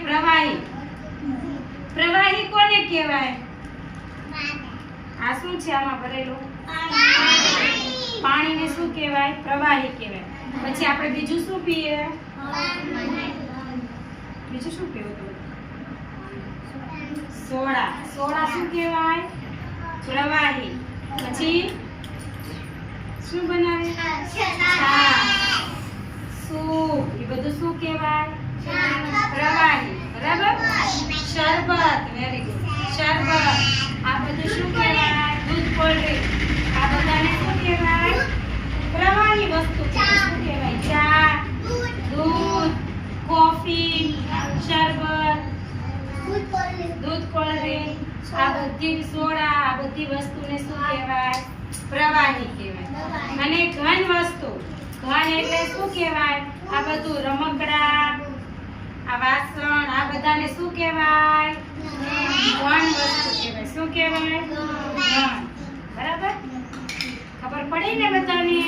પ્રવાહી. પ્રવાહી કોને કહેવાય? આ શું છે આમાં ભરેલું? પાણીને શું કહેવાય? પ્રવાહી કહેવાય. પછી આપણે બીજું શું પીએ? બીજું શું પીવું તમે? સોડા. સોડા શું કહેવાય? પ્રવાહી. પછી શું બનાવે? છાશ, સૂપ, એ બધું શું કહેવાય? પ્રવાહી. બરાબર? શરબત. Very good. શરબત. આ બધું શું કહેવાય? દૂધ, કોલ્ડ ડ્રિંક. આ બધાને શું કહેવાય? પ્રવાહી વસ્તુ. શું કહેવાય? ચા, દૂધ, કોફી, શરબત, દૂધ, કોલ્ડ ડ્રિંક, આ બધી સોડા, આ બધી વસ્તુને શું કહેવાય? પ્રવાહી કહેવાય. અને ઘન વસ્તુ. ઘન એટલે શું કહેવાય? આ બધું રમકડા, આ વાસણ, આ બધાને શું કહેવાય? ઘન વસ્તુ કહેવાય. શું કહેવાય? ઘન. બરાબર? ખબર પડી ને બધાને?